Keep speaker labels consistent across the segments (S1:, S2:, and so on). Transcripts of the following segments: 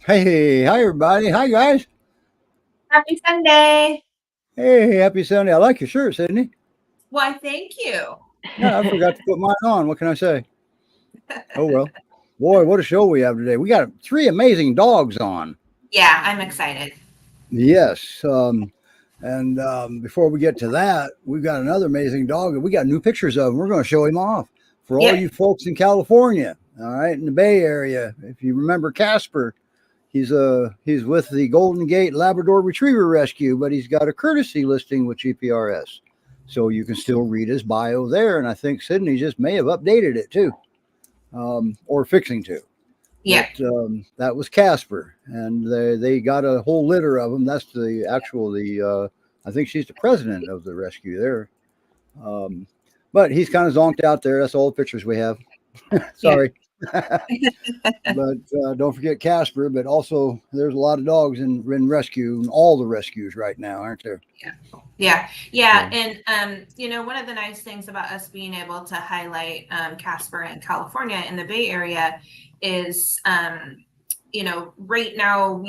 S1: Hey, hi everybody. Hi guys.
S2: Happy Sunday.
S1: Hey, happy Sunday. I like your shirt, Sydney.
S2: Why, thank you.
S1: Yeah, I forgot to put mine on. What can I say? Oh well. Boy, what a show we have today. We got three amazing dogs on.
S2: Yeah, I'm excited.
S1: Yes. And before we get to that, we've got another amazing dog that we got new pictures of. And we're going to show him off for all
S2: Yep.
S1: you folks in California. All right, in the Bay Area. If you remember Casper, he's with the Golden Gate Labrador Retriever Rescue, but he's got a courtesy listing with GPRS. So you can still read his bio there. And I think Sydney just may have updated it too, or fixing to.
S2: Yep.
S1: But that was Casper, and they got a whole litter of them. That's I think she's the president of the rescue there. But he's kind of zonked out there. That's all the pictures we have. Sorry. But don't forget Casper. But also, there's a lot of dogs in rescue, and all the rescues right now, aren't there?
S2: Yeah. And one of the nice things about us being able to highlight Casper in California in the Bay Area is, right now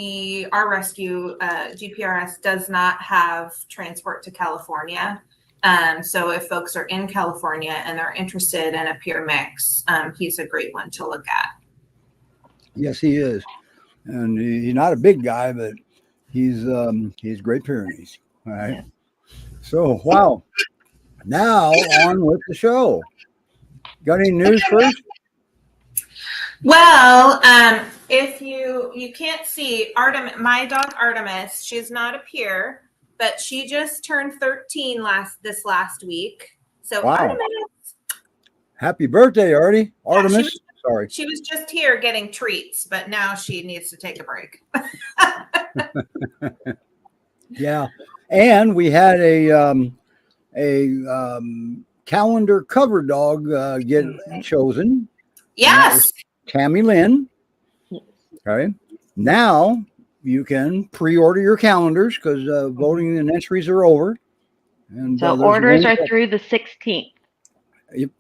S2: our rescue GPRS does not have transport to California. So if folks are in California and they're interested in a peer mix, he's a great one to look at.
S1: Yes, he is, and he's not a big guy, but he's Great Pyrenees. All right. Yeah. So wow. Now on with the show. Got any news first?
S2: Well, if you can't see my dog Artemis, she's not a peer, but she just turned 13 this last week. So wow. Artemis.
S1: Happy birthday, Artie. Artemis. Sorry.
S2: She was just here getting treats, but now she needs to take a break.
S1: Yeah. And we had a calendar cover dog get chosen.
S2: Yes.
S1: Tammy Lynn. Okay. Now you can pre-order your calendars because voting and entries are over.
S3: And so orders are through the 16th.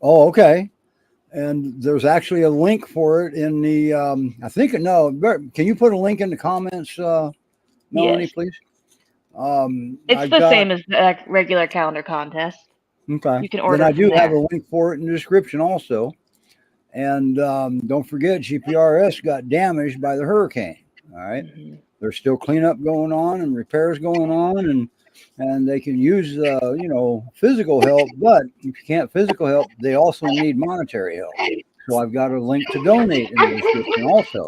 S1: Oh, okay. And there's actually a link for it in the, can you put a link in the comments, Melanie, yes, please?
S3: It's the same as the regular calendar contest.
S1: Okay.
S3: You can order.
S1: Then I do have a link for it in the description also. And don't forget, GPRS got damaged by the hurricane. All right. Mm-hmm. There's still cleanup going on and repairs going on, and they can use, physical help. But if you can't physical help, they also need monetary help. So I've got a link to donate in the description also.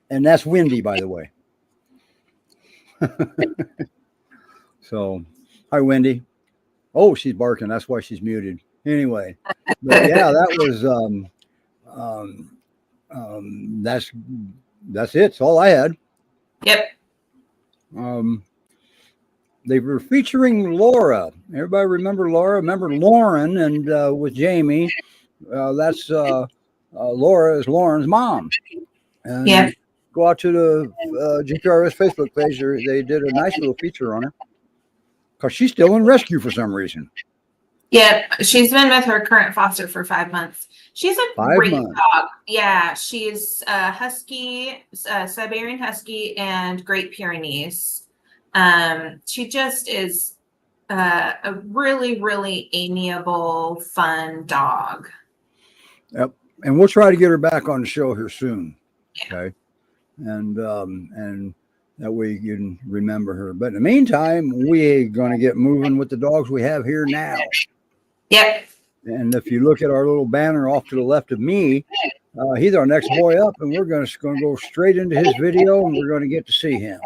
S1: And that's Wendy, by the way. So, hi, Wendy. Oh, she's barking. That's why she's muted. Anyway, but yeah, that was that's it. That's all I had.
S2: Yep.
S1: They were featuring Laura. Everybody remember Laura? Remember Lauren and with Jamie. That's Laura is Lauren's mom. And
S2: yeah.
S1: Go out to the GPRS Facebook page. They did a nice little feature on her because she's still in rescue for some reason.
S2: Yeah, she's been with her current foster for 5 months. She's a great dog. Yeah, she's a husky, Siberian husky, and Great Pyrenees. She just is a really, really amiable, fun dog.
S1: Yep, and we'll try to get her back on the show here soon.
S2: Yeah.
S1: Okay, and that way you can remember her. But in the meantime, we're going to get moving with the dogs we have here now.
S2: Yep.
S1: And if you look at our little banner off to the left of me, he's our next boy up, and we're going to go straight into his video, and we're going to get to see him.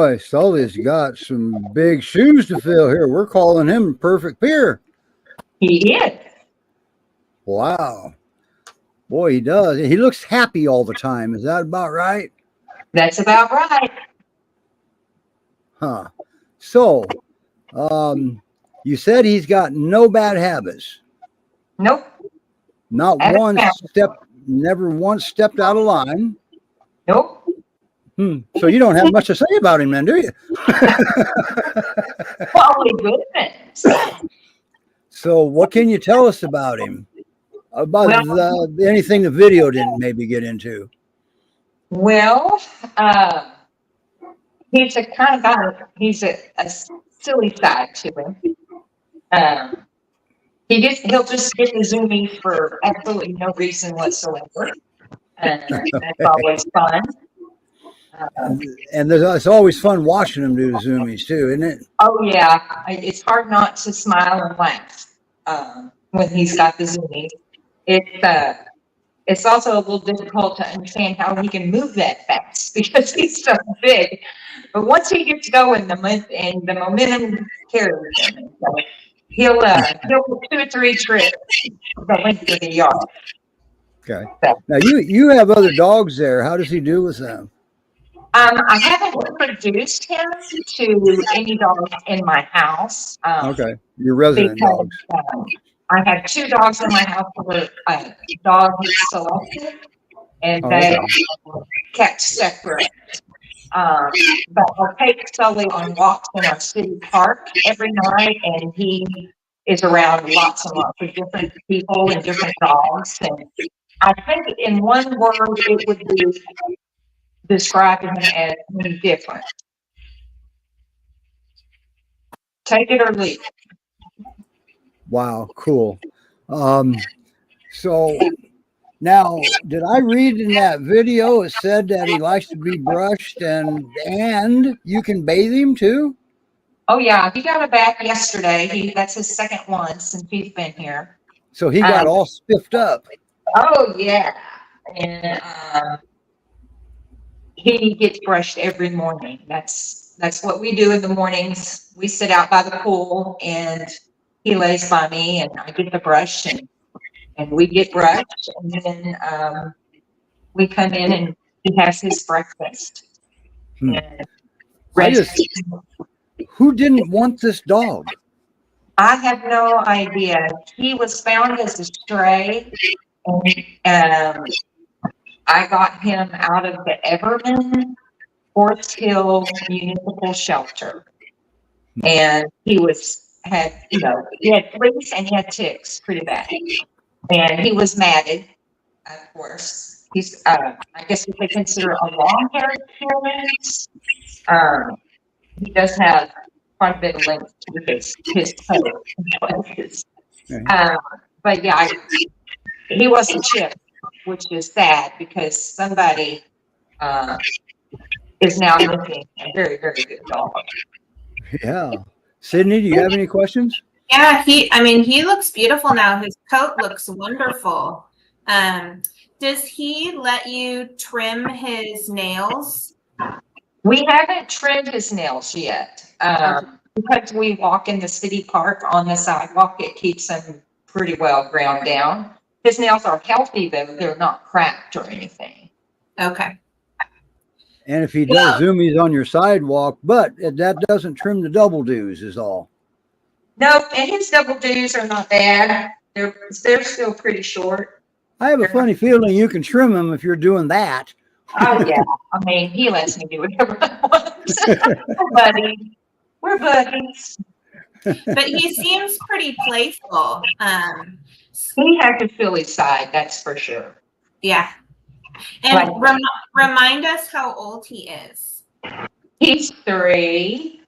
S1: Boy, Sully's got some big shoes to fill here. We're calling him Perfect Peer.
S4: He is.
S1: Wow. Boy, he does. He looks happy all the time. Is that about right?
S4: That's about right.
S1: Huh. So, you said he's got no bad habits.
S4: Nope.
S1: Not
S4: Haven't
S1: one
S4: found.
S1: step, never once stepped out of line.
S4: Nope.
S1: So you don't have much to say about him then, do you?
S4: Holy goodness.
S1: So what can you tell us about him? About anything the video didn't maybe get into?
S4: Well, he's a kind of guy, he's a silly side to him. He'll just get the zoomies for absolutely no reason whatsoever. And that's always fun.
S1: And it's always fun watching him do the zoomies too, isn't it?
S4: Oh yeah, it's hard not to smile and laugh when he's got the zoomies. It's also a little difficult to understand how he can move that fast because he's so big. But once he gets going, the momentum carries him. So he'll do 2 or 3 trips the length of the yard.
S1: Okay. Now you have other dogs there. How does he do with them?
S4: I haven't introduced him to any dogs in my house.
S1: Okay, your resident
S4: because,
S1: dogs.
S4: I have 2 dogs in my house that are dog selected, and they are kept separate. But I'll take Sully on walks in our city park every night, and he is around lots and lots of different people and different dogs. And I think in one word, it would be describing him as different. Take it or leave it.
S1: Wow, cool. So now, did I read in that video it said that he likes to be brushed and you can bathe him too?
S4: Oh yeah, he got a bath yesterday. That's his second one since he's been here.
S1: So he got all spiffed up.
S4: Oh yeah, and he gets brushed every morning. That's what we do in the mornings. We sit out by the pool and he lays by me and I get the brush and we get brushed, and then we come in and he has his breakfast. And
S1: who didn't want this dog?
S4: I have no idea. He was found as a stray, and I got him out of the Everman Forest Hill Municipal Shelter, and he had fleas and he had ticks pretty bad, and he was matted, of course. He's I guess what they consider a long-haired Pyrenees. He does have quite a bit of length to his toes. But yeah, he wasn't chipped, which is sad because somebody is now missing a very, very good dog.
S1: Yeah. Sydney, do you have any questions?
S2: Yeah, he looks beautiful now. His coat looks wonderful. Does he let you trim his nails?
S4: We haven't trimmed his nails yet. Because we walk in the city park on the sidewalk, it keeps him pretty well ground down. His nails are healthy though, they're not cracked or anything.
S2: Okay.
S1: And if he does zoomies on your sidewalk, but that doesn't trim the double doos is all.
S4: No, and his double doos are not bad. They're still pretty short.
S1: I have a funny feeling you can trim them if you're doing that.
S4: Oh yeah, I mean he lets me do whatever I want. We're buddies.
S2: But he seems pretty playful.
S4: He has a silly side, that's for sure.
S2: Yeah. And remind us how old he is.
S4: He's 3.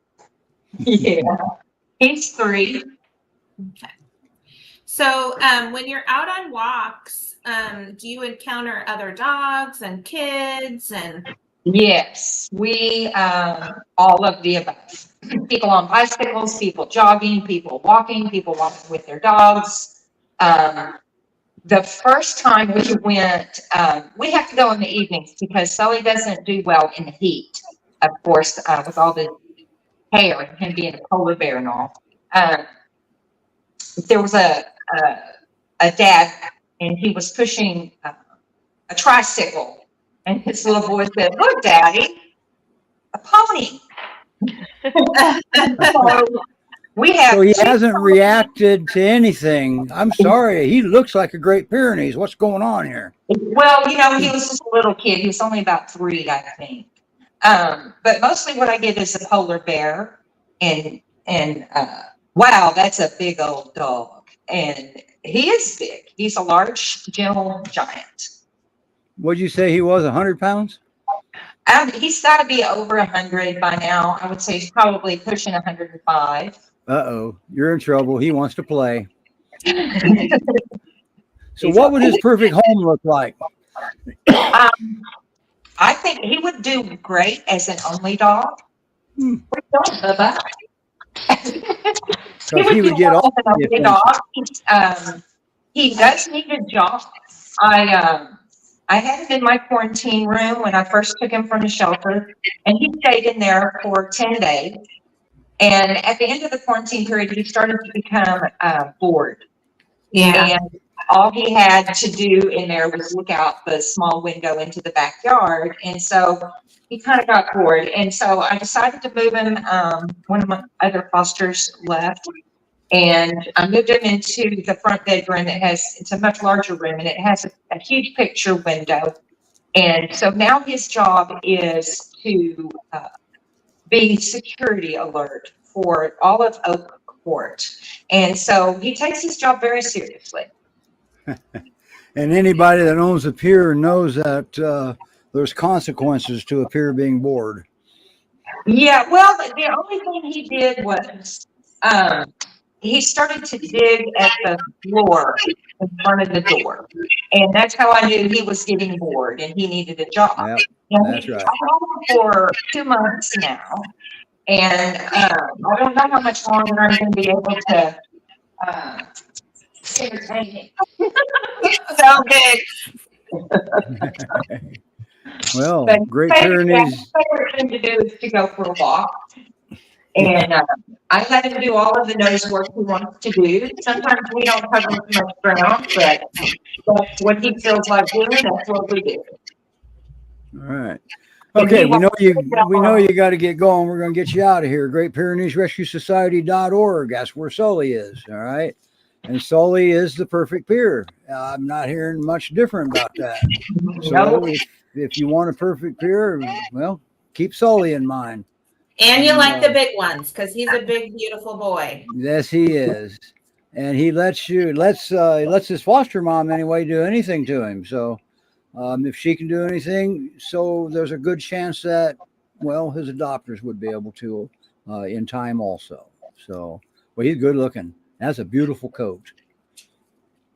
S4: Yeah, he's 3.
S2: Okay. So when you're out on walks, do you encounter other dogs and kids and?
S4: Yes, we all of the above. People on bicycles, people jogging, people walking with their dogs. The first time we went, we have to go in the evenings because Sully doesn't do well in the heat. of course, with all the hair and him being a polar bear and all. There was a dad, and he was pushing a tricycle, and his little boy said, "Look, Daddy, a pony." So we have.
S1: So he hasn't reacted to anything. I'm sorry. He looks like a Great Pyrenees. What's going on here?
S4: Well, he was just a little kid. He was only about 3, I think. But mostly what I get is a polar bear, and wow, that's a big old dog, and he is big. He's a large, gentle giant.
S1: What'd you say he was, 100 pounds?
S4: He's got to be over 100 by now. I would say he's probably pushing 105.
S1: Uh-oh, you're in trouble. He wants to play. So what would his perfect home look like?
S4: I think he would do great as an only dog.
S1: Because
S4: He
S1: he would
S4: do
S1: get
S4: well
S1: off
S4: as an only dog. He does need a job. I had him in my quarantine room when I first took him from the shelter, and he stayed in there for 10 days. And at the end of the quarantine period, he started to become bored.
S2: Yeah.
S4: And all he had to do in there was look out the small window into the backyard. And so he kind of got bored. And so I decided to move him. One of my other fosters left. And I moved him into the front bedroom. It's a much larger room, and it has a huge picture window. And so now his job is to be security alert for all of Oak Court. And so he takes his job very seriously.
S1: And anybody that owns a pier knows that there's consequences to a pier being bored.
S4: Yeah, well, the only thing he did was he started to dig at the floor in front of the door. And that's how I knew he was getting bored and he needed a job.
S1: Yep,
S4: And
S1: that's right.
S4: I've had him for 2 months now. And I don't know how much longer I'm going to be able to entertain him.
S2: So good.
S1: Well,
S4: But
S1: Great
S4: his
S1: Pyrenees.
S4: favorite thing to do is to go for a walk. And I let him do all of the nose work he wants to do. Sometimes we don't cover much ground, but that's what he feels like doing. That's what we do.
S1: All right. Okay, we know you got to get going. We're going to get you out of here. Great Pyrenees Rescue Society.org. That's where Sully is. All right. And Sully is the perfect pier. I'm not hearing much different about that. So if you want a perfect pier, well, keep Sully in mind.
S2: And you like the big ones because he's a big, beautiful boy.
S1: Yes, he is. And he lets his foster mom anyway do anything to him. So if she can do anything, so there's a good chance that, well, his adopters would be able to in time also. So, well, he's good looking. That's a beautiful coat.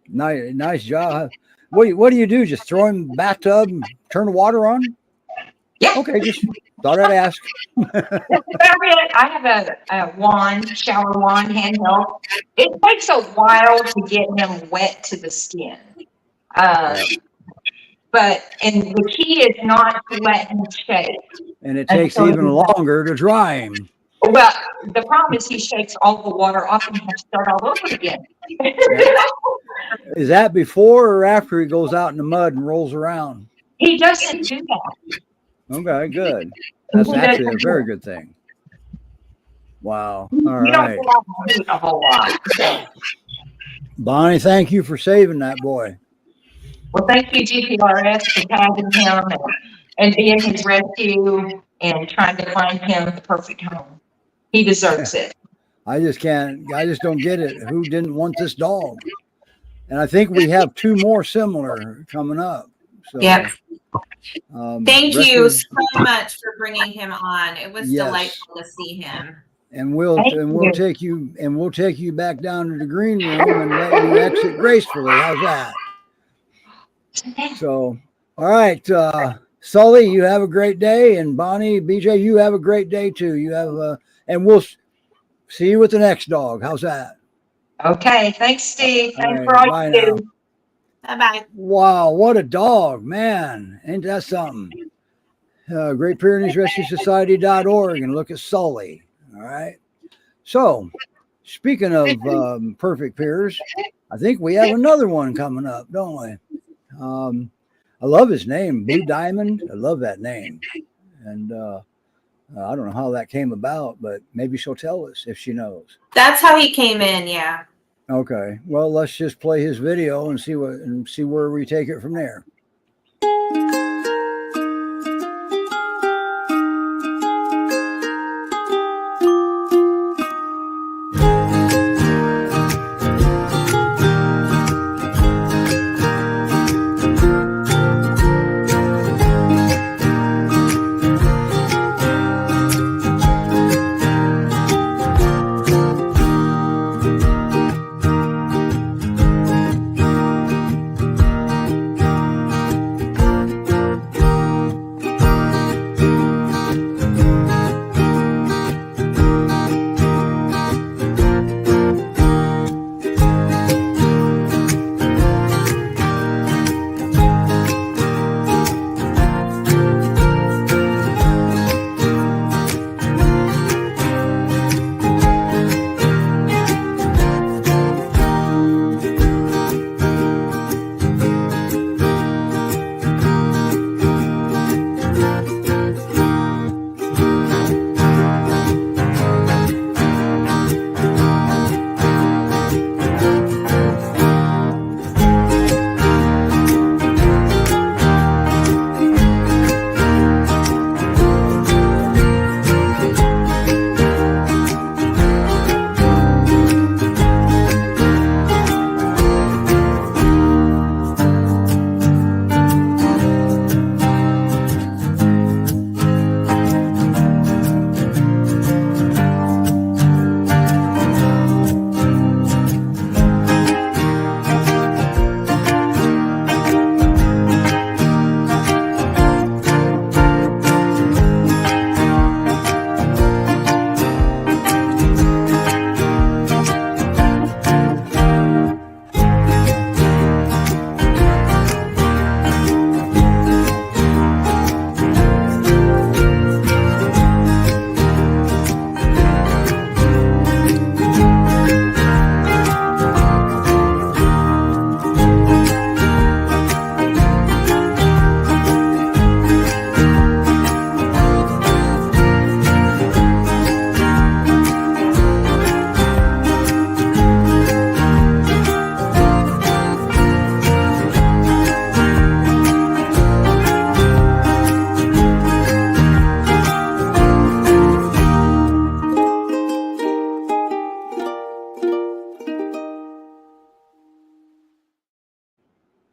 S1: Nice job. What do you do? Just throw him in the bathtub and turn the water on?
S4: Yeah.
S1: Okay, just thought I'd ask.
S4: I have a wand, shower wand, handheld. It takes a while to get him wet to the skin. But the key is not to let him shake.
S1: And it takes even longer to dry him.
S4: Well, the problem is he shakes all the water off and has to start all over again.
S1: Is that before or after he goes out in the mud and rolls around?
S4: He doesn't do that.
S1: Okay, good. That's actually a very good thing. Wow. All right.
S4: A whole lot.
S1: Bonnie, thank you for saving that boy.
S4: Well, thank you, GPRS, for tagging him and being his rescue and trying to find him the perfect home. He deserves it.
S1: I just don't get it. Who didn't want this dog? And I think we have 2 more similar coming up. So,
S2: Yep. Thank you
S1: rescue-
S2: so much for bringing him on. It was
S1: Yes.
S2: delightful to see him.
S1: And we'll take you back down to the green room and let you exit gracefully. How's that? So, all right, Sully, you have a great day, and Bonnie, BJ, you have a great day too. You have and we'll see you with the next dog. How's that?
S4: Okay. Thanks, Steve.
S1: All
S4: Thanks
S1: right,
S4: for all
S1: bye
S4: you do.
S2: Bye-bye.
S1: Wow, what a dog, man! Ain't that something? Great Pyrenees Rescue Society.org and look at Sully. All right. So, speaking of perfect peers, I think we have another one coming up, don't we? I love his name, Blue Diamond. I love that name. And I don't know how that came about, but maybe she'll tell us if she knows.
S2: That's how he came in. Yeah.
S1: Okay. Well, let's just play his video and see where we take it from there.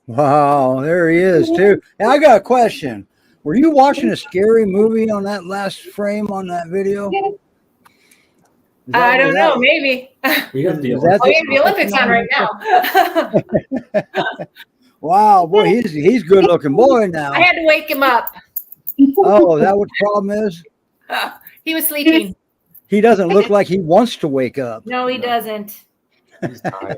S1: Wow, there he is too. Hey, I got a question. Were you watching a scary movie on that last frame on that video?
S5: I don't know. Maybe.
S6: We have the
S5: the Olympics on right now.
S1: Wow, boy, he's good looking boy now.
S5: I had to wake him up.
S1: Oh, is that what the problem is?
S5: He was sleeping.
S1: He doesn't look like he wants to wake up.
S5: No, he doesn't.
S6: He's tired.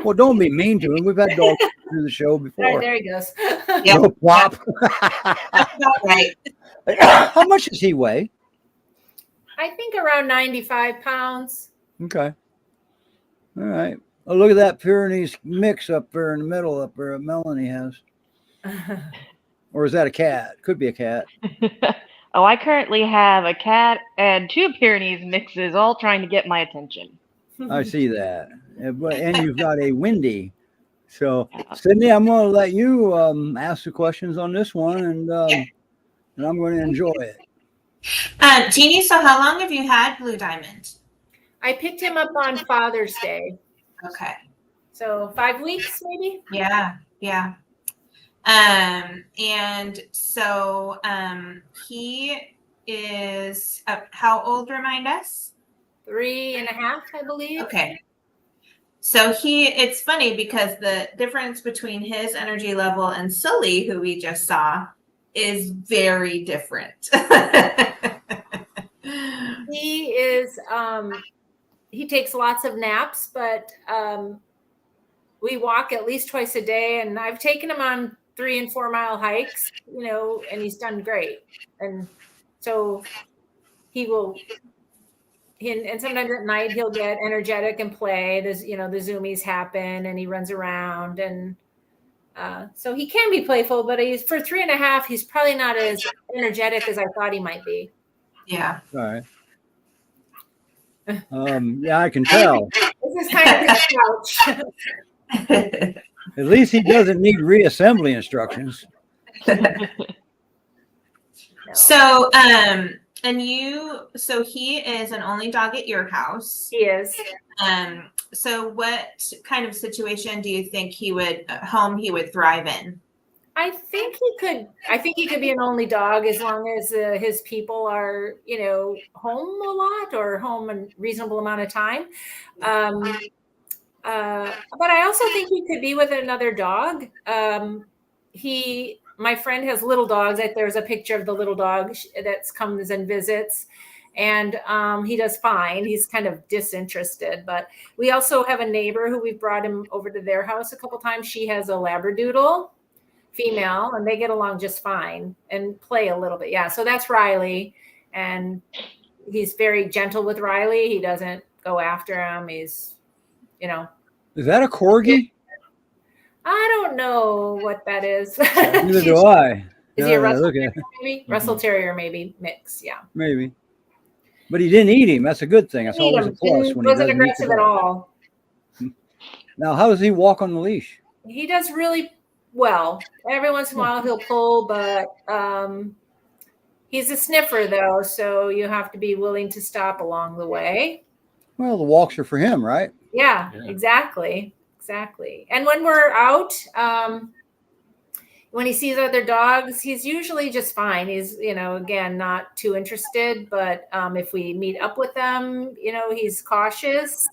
S1: Well, don't be mean to him. We've had dogs through the show
S5: All right,
S1: before.
S5: there he goes.
S2: Yep.
S1: No plop.
S2: That's about right.
S1: How much does he weigh?
S5: I think around 95 pounds.
S1: Okay. All right. Oh, look at that Pyrenees mix up there in the middle up there that Melanie has. Or is that a cat? Could be a cat.
S3: Oh, I currently have a cat and 2 Pyrenees mixes all trying to get my attention.
S1: I see that. And you've got a Windy. So, Sydney, I'm going to let you ask the questions on this one, and I'm going to enjoy it.
S2: Jeannie, so how long have you had Blue Diamond?
S5: I picked him up on Father's Day.
S2: Okay.
S5: So 5 weeks, maybe?
S2: Yeah. And so he is how old, remind us?
S5: 3.5, I believe.
S2: Okay. So it's funny because the difference between his energy level and Sully, who we just saw, is very different.
S5: He is, he takes lots of naps, but we walk at least twice a day, and I've taken him on 3 and 4 mile hikes, and he's done great. And so he will, and sometimes at night he'll get energetic and play. There's, the zoomies happen and he runs around. And so he can be playful, but he's for 3.5, he's probably not as energetic as I thought he might be.
S2: Yeah.
S1: All right. Yeah, I can tell.
S5: This is kind of his couch.
S1: At least he doesn't need reassembly instructions.
S2: So, so he is an only dog at your house.
S5: He is.
S2: So what kind of situation do you think he would thrive in?
S5: I think he could be an only dog as long as his people are, home a lot or home a reasonable amount of time. But I also think he could be with another dog. My friend has little dogs. There's a picture of the little dog that comes and visits, and he does fine. He's kind of disinterested, but we also have a neighbor who we've brought him over to their house a couple times. She has a Labradoodle female, and they get along just fine and play a little bit. Yeah. So that's Riley, and he's very gentle with Riley. He doesn't go after him. He's,
S1: Is that a corgi?
S5: I don't know what that is.
S1: Neither do I.
S5: Is he a
S1: No,
S5: Russell
S1: look at
S5: Terrier
S1: it.
S5: maybe? Russell Terrier maybe mix, yeah.
S1: Maybe. But he didn't eat him. That's a good thing. That's always a plus.
S5: He
S1: When
S5: wasn't
S1: he doesn't eat the
S5: aggressive at
S1: dog.
S5: all.
S1: Now, how does he walk on the leash?
S5: He does really well. Every once in a while he'll pull, but he's a sniffer though, so you have to be willing to stop along the way.
S1: Well, the walks are for him, right?
S5: Yeah. Exactly. And when we're out, when he sees other dogs, he's usually just fine. He's, again, not too interested, but if we meet up with them, he's cautious,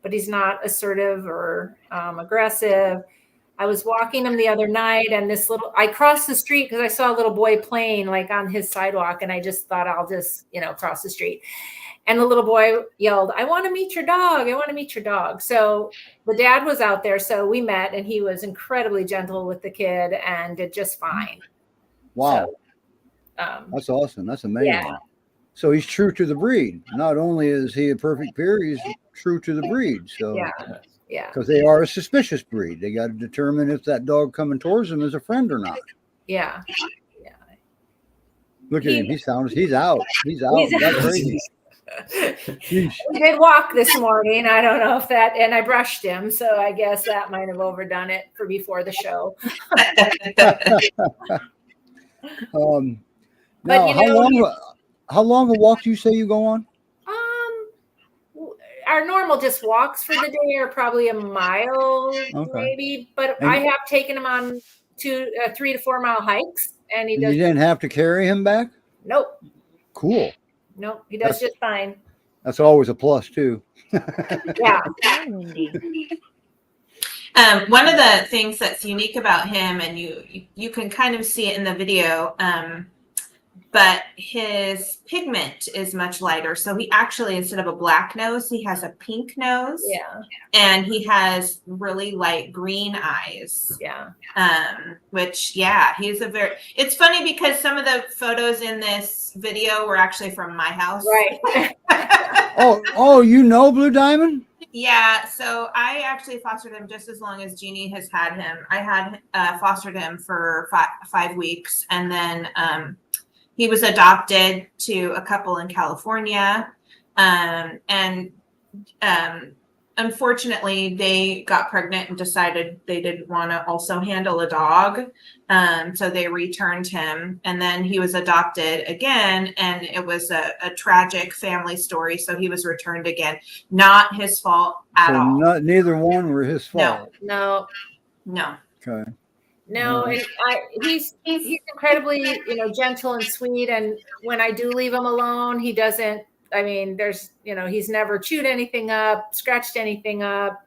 S5: but he's not assertive or aggressive. I was walking him the other night, and I crossed the street because I saw a little boy playing like on his sidewalk, and I just thought I'll just, cross the street. And the little boy yelled, "I want to meet your dog. I want to meet your dog." So the dad was out there. So we met, and he was incredibly gentle with the kid and did just fine.
S1: Wow.
S5: So,
S1: That's awesome. That's amazing.
S5: Yeah.
S1: So he's true to the breed. Not only is he a perfect peer, he's true to the breed. So
S5: yeah.
S1: because they are a suspicious breed. They got to determine if that dog coming towards them is a friend or not.
S5: Yeah.
S1: Look at him. He's out. He's out. That's crazy. Sheesh.
S5: We did walk this morning. I don't know if and I brushed him, so I guess that might have overdone it for before the show.
S1: Now, how long a walk do you say you go on?
S5: Our normal just walks for the day are probably a mile, maybe, but I have taken him on 3 to 4 mile hikes, and he does.
S1: You didn't have to carry him back?
S5: Nope.
S1: Cool.
S5: Nope. He does just fine.
S1: That's always a plus too.
S5: Yeah.
S2: One of the things that's unique about him, and you can kind of see it in the video, but his pigment is much lighter. So he actually, instead of a black nose, he has a pink nose.
S5: Yeah.
S2: And he has really light green eyes.
S5: Yeah.
S2: Which, it's funny because some of the photos in this video were actually from my house.
S5: Right.
S1: Oh, Blue Diamond?
S2: Yeah, so I actually fostered him just as long as Jeannie has had him. I had fostered him for 5 weeks, and then he was adopted to a couple in California, and unfortunately, they got pregnant and decided they didn't want to also handle a dog, so they returned him, and then he was adopted again, and it was a tragic family story, so he was returned again. Not his fault at all.
S1: Neither one were his fault.
S5: No.
S1: Okay.
S5: No, and he's incredibly, gentle and sweet. And when I do leave him alone, he doesn't. I mean, he's never chewed anything up, scratched anything up.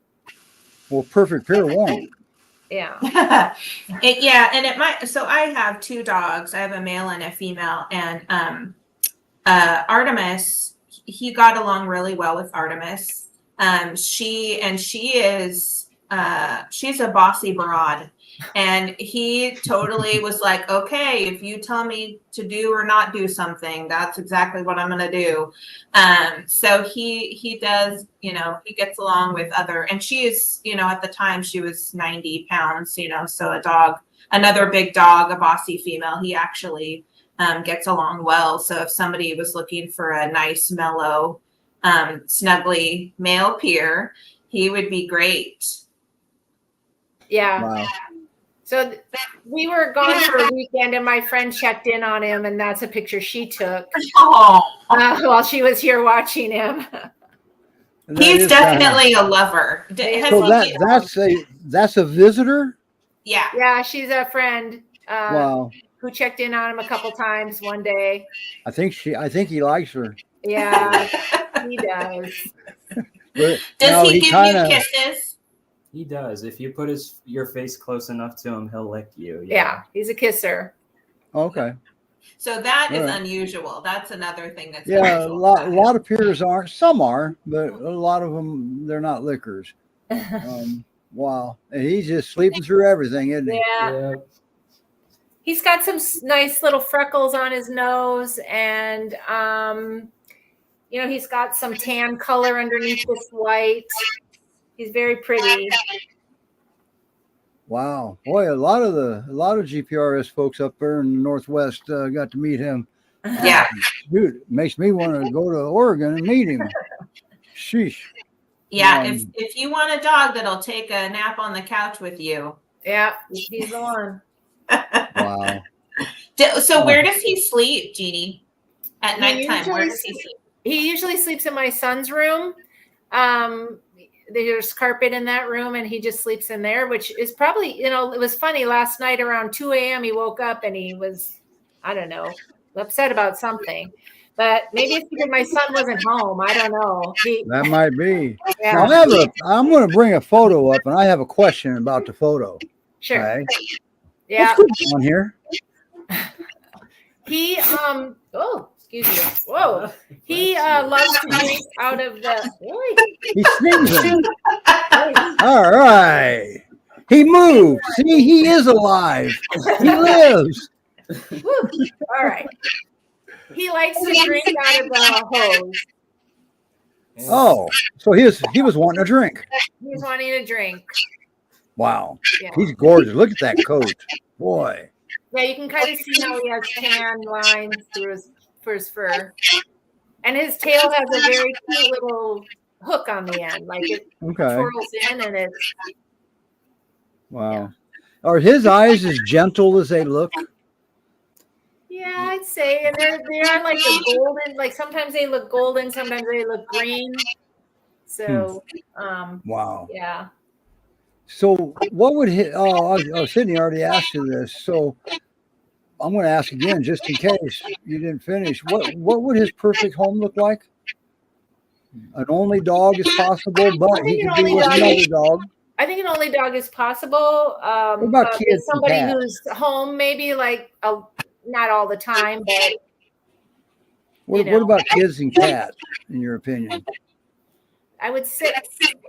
S1: Well, perfect pair won't.
S5: Yeah.
S2: And it might. So I have 2 dogs. I have a male and a female, and Artemis. He got along really well with Artemis. She's a bossy broad. And he totally was like, okay, if you tell me to do or not do something, that's exactly what I'm going to do. So he does, you know, he gets along with other, and she is, you know, at the time she was 90 pounds, you know, so a dog, another big dog, a bossy female, he actually gets along well. So if somebody was looking for a nice, mellow, snuggly male peer, he would be great.
S5: Yeah.
S1: Wow.
S5: So we were gone for a weekend, and my friend checked in on him, and that's a picture she took
S2: Oh,
S5: while she was here watching him.
S1: And that
S2: he's
S1: is kinda-
S2: definitely a lover. Has
S1: So
S2: he-
S1: that's a visitor.
S2: yeah.
S5: Yeah, she's a friend
S1: Wow.
S5: who checked in on him a couple times one day.
S1: I think he likes her.
S5: Yeah, he does.
S1: But
S2: Does
S1: no,
S2: he give
S1: kinda-
S2: you kisses?
S6: He does. If you put your face close enough to him, he'll lick you.
S5: Yeah, he's a kisser.
S1: Okay.
S2: So that is
S1: Alright.
S2: unusual. That's another thing that's
S1: Yeah, a
S2: unusual
S1: lot
S2: about him.
S1: of peers aren't. Some are, but a lot of them, they're not lickers. Wow. And he's just sleeping through everything, isn't he?
S5: Yeah,
S6: Yeah.
S5: he's got some nice little freckles on his nose, and you know, he's got some tan color underneath this white. He's very pretty.
S1: Wow. Boy, a lot of GPRS folks up there in the Northwest got to meet him.
S2: Yeah.
S1: Dude, it makes me want to go to Oregon and meet him. Sheesh.
S2: Yeah. If you want a dog that'll take a nap on the couch with you.
S5: Yeah, he's the one.
S1: Wow.
S2: So where does he sleep, Jeannie? At
S5: He
S2: nighttime, where
S5: usually
S2: does he sleep?
S5: He usually sleeps in my son's room. There's carpet in that room, and he just sleeps in there, which is probably, you know, it was funny. Last night around 2 a.m., he woke up and he was, I don't know, upset about something. But maybe it's because my son wasn't home. I don't know.
S1: That might be.
S5: Yeah,
S1: Now, I'm going to bring a photo up, and I have a question about the photo.
S5: sure.
S1: Okay.
S5: Yeah.
S1: What's going on here?
S5: He, oh, excuse me. Whoa. He loves to drink out of the,
S1: He's sneezing. All right. He moved. See, he is alive. He lives.
S5: all right. He likes to drink out of the hose.
S1: Oh, so he was wanting a drink.
S5: He's wanting a drink.
S1: Wow.
S5: Yeah.
S1: He's gorgeous. Look at that coat. Boy.
S5: Yeah, you can kind of see how he has tan lines through his fur. And his tail has a very cute little hook on the end. Like it
S1: Okay.
S5: twirls in, and it's,
S1: Wow. Are his eyes as gentle as they look?
S5: yeah, I'd say. And they are like a golden, like sometimes they look golden, sometimes they look green. So,
S1: Wow.
S5: yeah.
S1: So what would his, Sydney already asked you this. So I'm going to ask again, just in case you didn't finish. What would his perfect home look like? An only dog is possible, but he could be with another dog.
S5: I think an only dog is possible.
S1: What about
S5: but
S1: kids
S5: with
S1: and
S5: somebody
S1: cats?
S5: who's home, maybe like not all the time, but
S1: What about kids and cats, in your opinion?
S5: I would say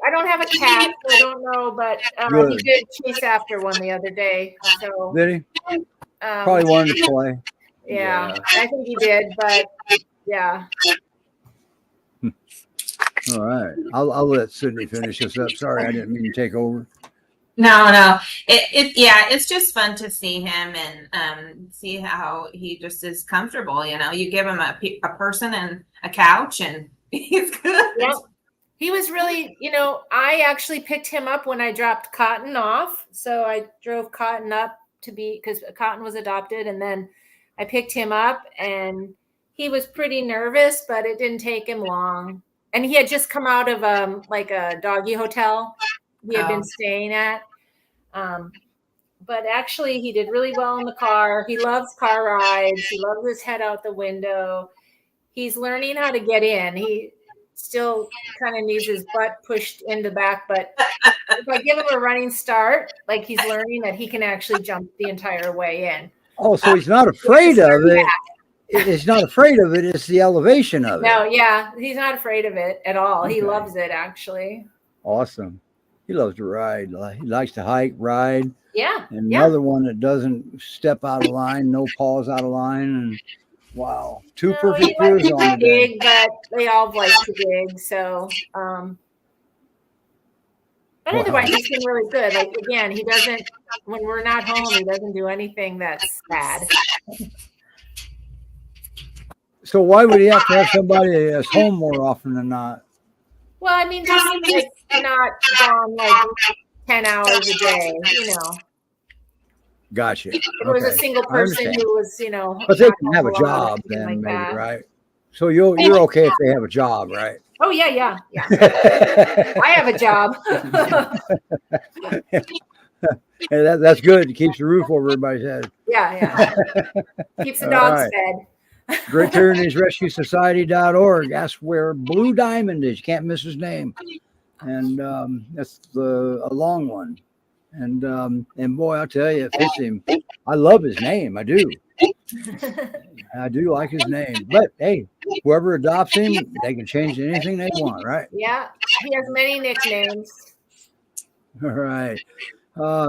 S5: I don't have a cat, so I don't know, but he
S1: Good.
S5: did chase after one the other day. So
S1: Did he? Probably wanted to play.
S5: yeah, I think he did, but yeah.
S1: All right. I'll let Sydney finish this up. Sorry, I didn't mean to take over.
S2: No. It's just fun to see him and see how he just is comfortable. You know, you give him a person and a couch, and he's good.
S5: Yep. He was really, I actually picked him up when I dropped Cotton off. So I drove Cotton up because Cotton was adopted, and then I picked him up, and he was pretty nervous, but it didn't take him long. And he had just come out of like a doggy hotel he had been staying at. But actually he did really well in the car. He loves car rides. He loves his head out the window. He's learning how to get in. He still kind of needs his butt pushed in the back, but if I give him a running start, like he's learning that he can actually jump the entire way in.
S1: Oh, so he's not afraid of it. He's not afraid of it. It's the elevation of it.
S5: No, yeah, he's not afraid of it at all. He
S1: Okay.
S5: loves it, actually.
S1: Awesome. He loves to ride. He likes to hike, ride.
S5: Yeah.
S1: And
S5: Yeah.
S1: another one that doesn't step out of line, no paws out of line. And wow, two
S5: No,
S1: perfect
S5: he likes
S1: peers
S5: to
S1: on the day.
S5: dig, but they all like to dig. So, but
S1: Wow.
S5: otherwise, he's been really good. Like again, he doesn't when we're not home, he doesn't do anything that's bad.
S1: So why would he have to have somebody that's home more often than not?
S5: Well, I mean, just like not gone like 10 hours a day, you know.
S1: Gotcha.
S5: If it was a
S1: Okay.
S5: single
S1: I
S5: person
S1: understand.
S5: who was, you know,
S1: But they
S5: not
S1: can have a
S5: home lot or
S1: job
S5: something
S1: then,
S5: like
S1: maybe,
S5: that.
S1: right? So you're okay if they have a job, right?
S5: Oh yeah, yeah, yeah. I have a job.
S1: Hey, that's good. It keeps the roof over everybody's head.
S5: Yeah, yeah. Keeps the
S1: All
S5: dogs
S1: right.
S5: fed.
S1: Great Pyrenees Rescue Society.org. That's where Blue Diamond is. You can't miss his name. And that's a long one. And boy, I'll tell you, it fits him. I love his name. I do. I do like his name. But hey, whoever adopts him, they can change anything they want, right?
S5: Yeah, he has many nicknames.
S1: All right.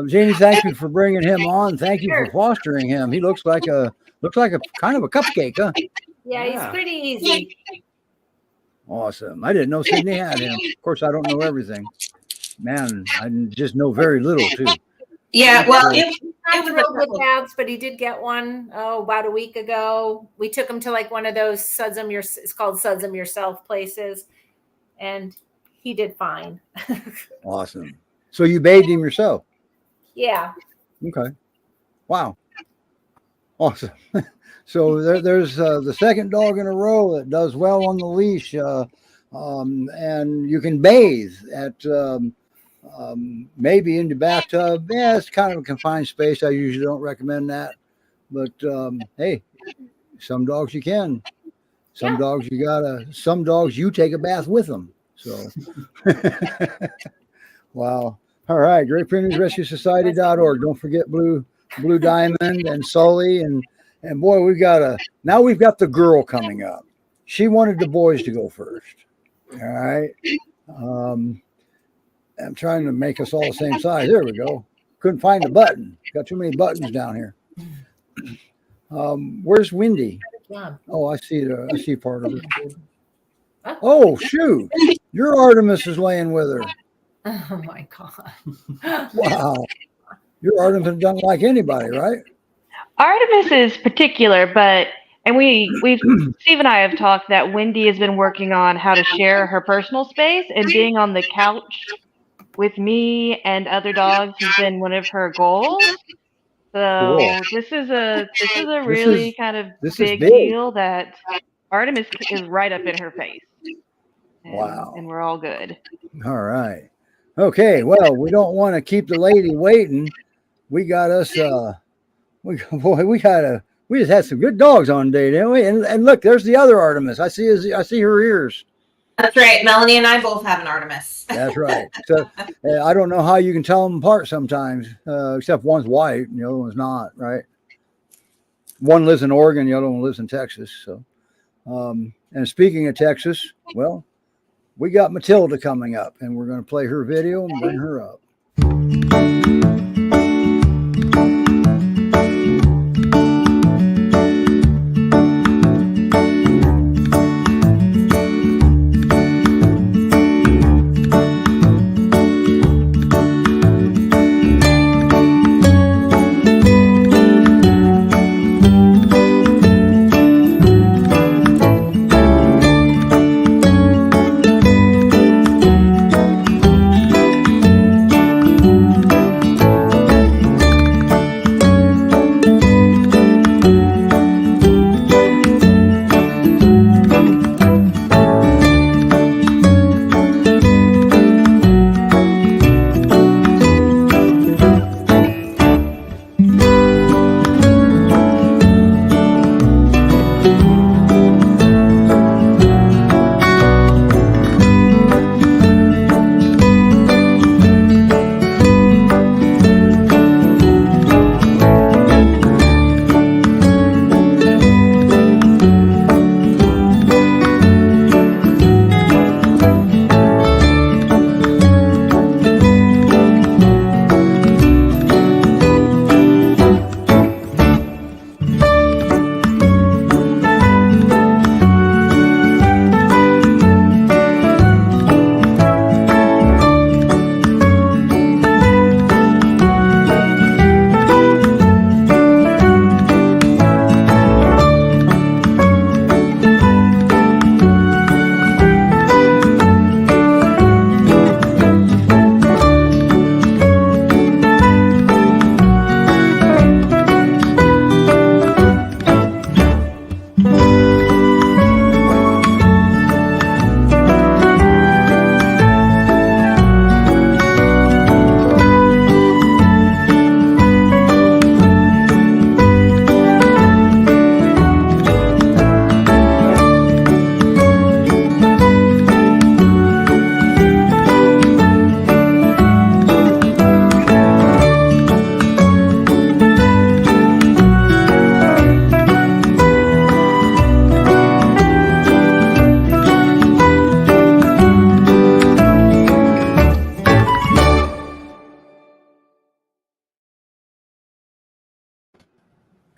S1: Janie, thank you for bringing him on. Thank you for
S5: Sure.
S1: fostering him. He looks like a kind of a cupcake, huh?
S5: Yeah,
S6: Yeah.
S5: he's pretty easy.
S1: Awesome. I didn't know Sydney had him. Of course, I don't know everything. Man, I just know very little too.
S2: Yeah, well, it
S5: Not
S2: was a
S5: thrilled with
S2: couple-
S5: baths, but he did get one. Oh, about a week ago. We took him to like one of those it's called Suds 'em Yourself places, and he did fine.
S1: Awesome. So you bathed him yourself?
S5: Yeah.
S1: Okay. Wow. Awesome. So there's the second dog in a row that does well on the leash, and you can bathe at maybe in the bathtub. Yeah, it's kind of a confined space. I usually don't recommend that, but hey, some dogs you can. Some
S5: Yeah.
S1: dogs you gotta. Some dogs you take a bath with them. So, wow. All right, Great Pyrenees Rescue Society.org. Don't forget Blue Diamond and Sully and boy, we've got the girl coming up. She wanted the boys to go first. All right. I'm trying to make us all the same size. There we go. Couldn't find the button. Got too many buttons down here. Where's Wendy?
S5: Yeah.
S1: Oh, I see part of it. Oh, shoot. Your Artemis is laying with her.
S5: Oh my God.
S1: Wow. Your Artemis doesn't like anybody, right?
S3: Artemis is particular, and we've Steve and I have talked that Wendy has been working on how to share her personal space, and being on the couch with me and other dogs has been one of her goals. So
S1: Cool.
S3: this is a really kind of
S1: this is
S3: big
S1: big.
S3: deal that Artemis is right up in her face. And,
S1: Wow.
S3: And we're all good.
S1: All right. Okay. Well, we don't want to keep the lady waiting. We got us, we just had some good dogs on today, didn't we? And look, there's the other Artemis. I see her ears.
S2: That's right. Melanie and I both have an Artemis.
S1: That's right. So I don't know how you can tell them apart sometimes, except one's white and the other one's not, right? One lives in Oregon, the other one lives in Texas. So, and speaking of Texas, well, we got Matilda coming up, and we're going to play her video and bring her up.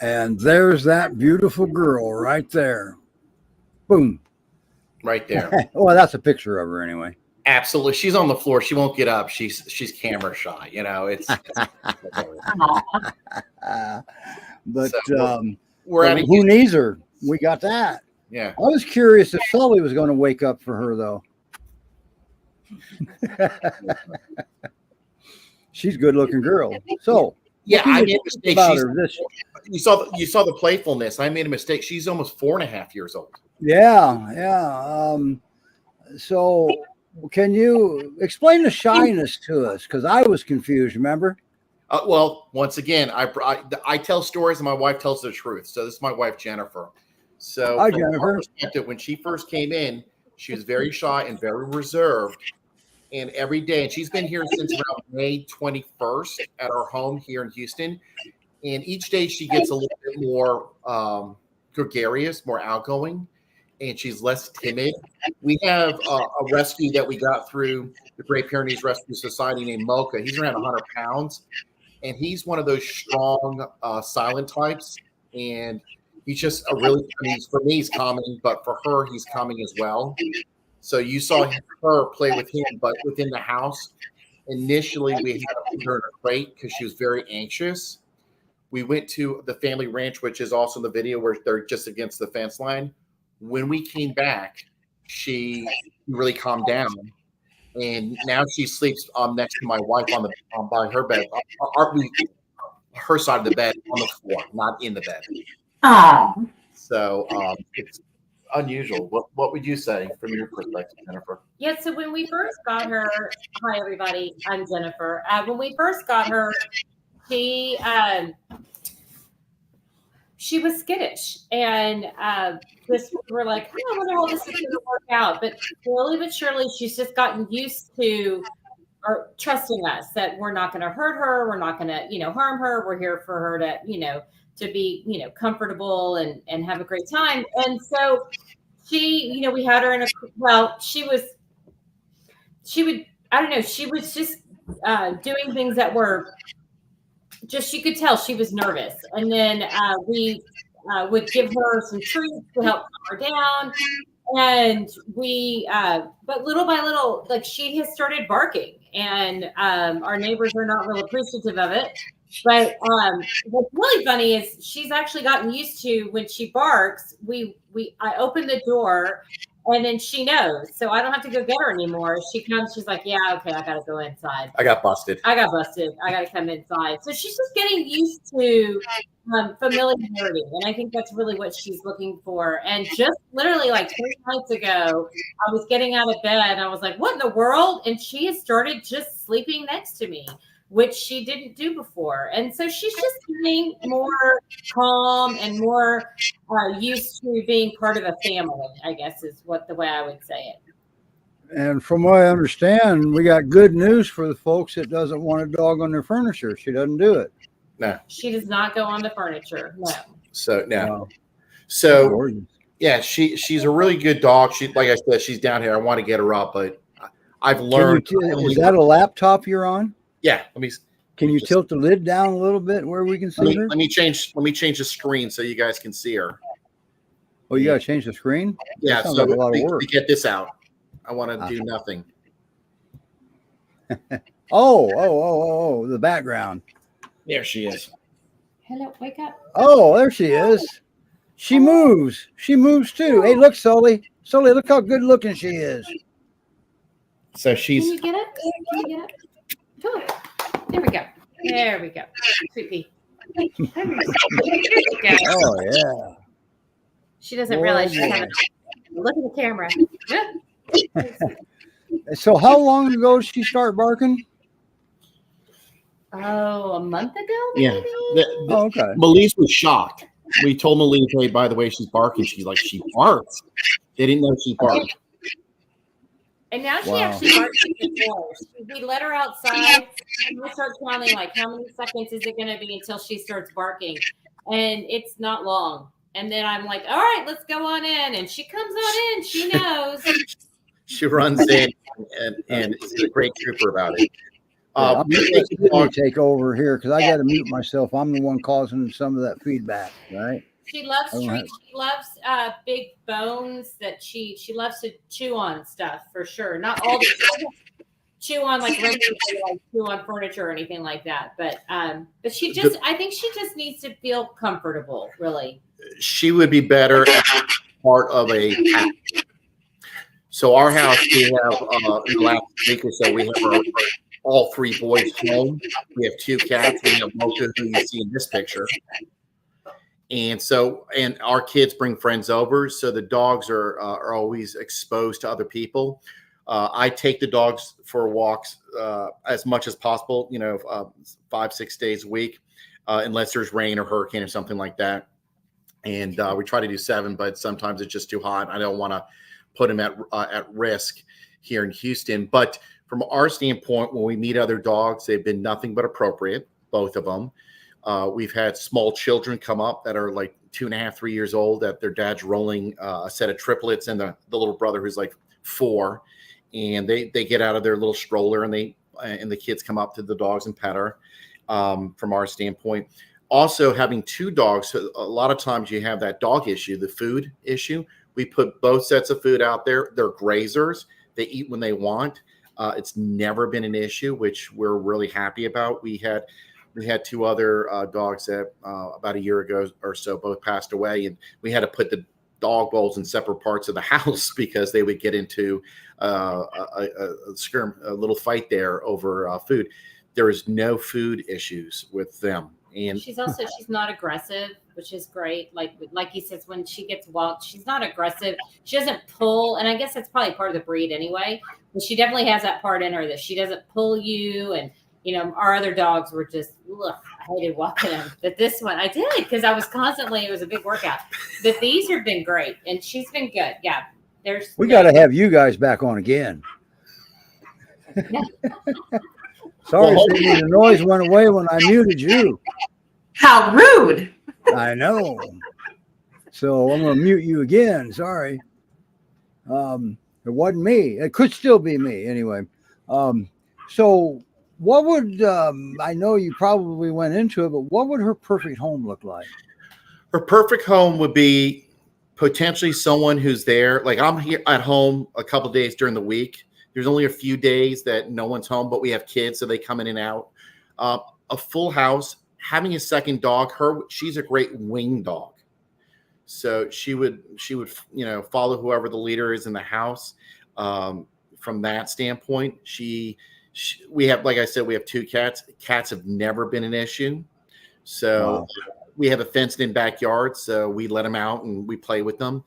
S1: And there's that beautiful girl right there. Boom.
S7: Right there.
S1: Well, that's a picture of her anyway.
S7: Absolutely. She's on the floor. She won't get up. She's camera shy. You know, it's
S1: But
S7: So, we're at a
S1: who needs her? We got that.
S7: yeah.
S1: I was curious if Sully was going to wake up for her, though. She's a good-looking girl. So,
S7: Yeah,
S1: what can
S7: I
S1: you
S7: made a
S1: think
S7: mistake.
S1: about her. This,
S7: You saw the playfulness. I made a mistake. She's almost 4.5 years old.
S1: yeah. So, can you explain the shyness to us? Because I was confused. Remember?
S7: Well, once again, I tell stories and my wife tells the truth. So this is my wife, Jennifer. So
S1: Hi,
S7: from our
S1: Jennifer.
S7: perspective, when she first came in, she was very shy and very reserved. And every day, and she's been here since around May 21st at our home here in Houston. And each day she gets a little bit more gregarious, more outgoing, and she's less timid. We have a rescue that we got through the Great Pyrenees Rescue Society named Mocha. He's around 100 pounds, and he's one of those strong, silent types. And he's just a really, for me, he's calming, but for her, he's calming as well. So you saw her play with him, but within the house. Initially, we had to put her in a crate because she was very anxious. We went to the family ranch, which is also in the video where they're just against the fence line. When we came back, she really calmed down, and now she sleeps next to my wife by her bed, her side of the bed on the floor, not in the bed.
S2: Oh,
S7: So it's unusual. What would you say from your perspective, Jennifer?
S5: Yeah, so when we first got her, hi everybody, I'm Jennifer. When we first got her, she was skittish, and we're like, oh, I wonder how this is going to work out. But slowly but surely, she's just gotten used to or trusting us that we're not going to hurt her, we're not going to, harm her. We're here for her to, to be, comfortable and have a great time. And so she, we had her in she was just doing things that were just, you could tell she was nervous. And then we would give her some treats to help calm her down. And but little by little, like, she has started barking, and our neighbors are not real appreciative of it. But what's really funny is she's actually gotten used to, when she barks, I open the door, and then she knows, so I don't have to go get her anymore. She comes, she's like, yeah, okay, I gotta go inside.
S7: I got busted.
S5: I gotta come inside. So she's just getting used to familiarity, and I think that's really what she's looking for. And just literally like 3 nights ago, I was getting out of bed, and I was like, what in the world? And she has started just sleeping next to me, which she didn't do before. And so she's just getting more calm and more used to being part of a family, I guess is the way I would say it.
S1: And from what I understand, we got good news for the folks that doesn't want a dog on their furniture. She doesn't do it.
S7: No.
S5: She does not go on the furniture. No.
S7: So no.
S1: Wow.
S7: So
S1: Gorgeous.
S7: yeah, she's a really good dog. She, like I said, she's down here. I want to get her up, but I've learned.
S1: Is that a laptop you're on?
S7: Yeah.
S1: Can you tilt the lid down a little bit where we can see her?
S7: Let me change the screen so you guys can see her.
S1: Oh, you got to change the screen?
S7: Yeah.
S1: That sounds
S7: So
S1: like a lot of work.
S7: to get this out, I want to do nothing.
S1: Oh, the background.
S7: There she is.
S5: Hello, wake up.
S1: Oh, there she is. She moves. She moves too. Hey, look, Sully. Sully, look how good looking she is.
S7: So
S5: Can
S7: she's
S5: you get up? Can you get up? Come on. There we go. There we go. Sweet pea. There we go.
S1: Oh, yeah.
S5: She doesn't realize she's having. Look at the camera.
S1: So how long ago did she start barking?
S5: Oh, a month ago,
S7: yeah.
S5: maybe?
S1: Oh, okay.
S7: Melise was shocked. We told Melise, hey, by the way, she's barking. She's like, she barks. They didn't know she barked.
S5: And now she
S1: Wow.
S5: actually barks at the door. We let her outside, and we start counting, like, how many seconds is it going to be until she starts barking? And it's not long. And then I'm like, all right, let's go on in. And she comes on in. She knows.
S7: She runs in and is a great trooper about it.
S1: I'm
S7: We
S1: gonna
S7: take
S1: let
S7: the
S1: Sydney
S7: dog-
S1: take over here because I got to mute myself. I'm the one causing some of that feedback, right?
S8: She loves
S1: I don't have-
S8: treats. She loves big bones that she loves to chew on stuff for sure. Not all the she doesn't chew on like regular like chew on furniture or anything like that. But she just I think she just needs to feel comfortable, really.
S7: she would be better as part of a pack. So our house, we have in the last week or so, we have all three boys home. We have 2 cats. We have Mocha, who you see in this picture. And so, and our kids bring friends over, so the dogs are always exposed to other people. I take the dogs for walks as much as possible, 5-6 days a week, unless there's rain or hurricane or something like that. And we try to do 7, but sometimes it's just too hot. I don't want to put them at risk here in Houston. But from our standpoint, when we meet other dogs, they've been nothing but appropriate, both of them. We've had small children come up that are like 2.5, 3 years old, that their dad's rolling a set of triplets, and the little brother who's like 4, and they get out of their little stroller, and the kids come up to the dogs and pet her. From our standpoint, also having 2 dogs, so a lot of times you have that dog issue, the food issue. We put both sets of food out there. They're grazers. They eat when they want. It's never been an issue, which we're really happy about. We had 2 other dogs that about a year ago or so both passed away, and we had to put the dog bowls in separate parts of the house because they would get into a little fight there over food. There is no food issues with them, and
S8: She's not aggressive, which is great. Like he says, when she gets walked, she's not aggressive. She doesn't pull, and I guess that's probably part of the breed anyway. But she definitely has that part in her that she doesn't pull you. And our other dogs were just, ugh, I hated walking them. But this one, I did because I was constantly. It was a big workout. But these have been great, and she's been good. Yeah,
S1: We got to have you guys back on again. Sorry,
S7: Well,
S1: Sydney, the noise went away when I muted you.
S2: How rude.
S1: I know. So I'm going to mute you again. Sorry. It wasn't me. It could still be me anyway. So what would, I know you probably went into it, but what would her perfect home look like?
S7: her perfect home would be potentially someone who's there. Like, I'm here at home a couple days during the week. There's only a few days that no one's home, but we have kids, so they come in and out. A full house, having a second dog. She's a great wing dog, so she would follow whoever the leader is in the house. From that standpoint, we have, like I said, we have 2 cats. Cats have never been an issue, so
S1: Wow.
S7: we have a fenced-in backyard, so we let them out and we play with them.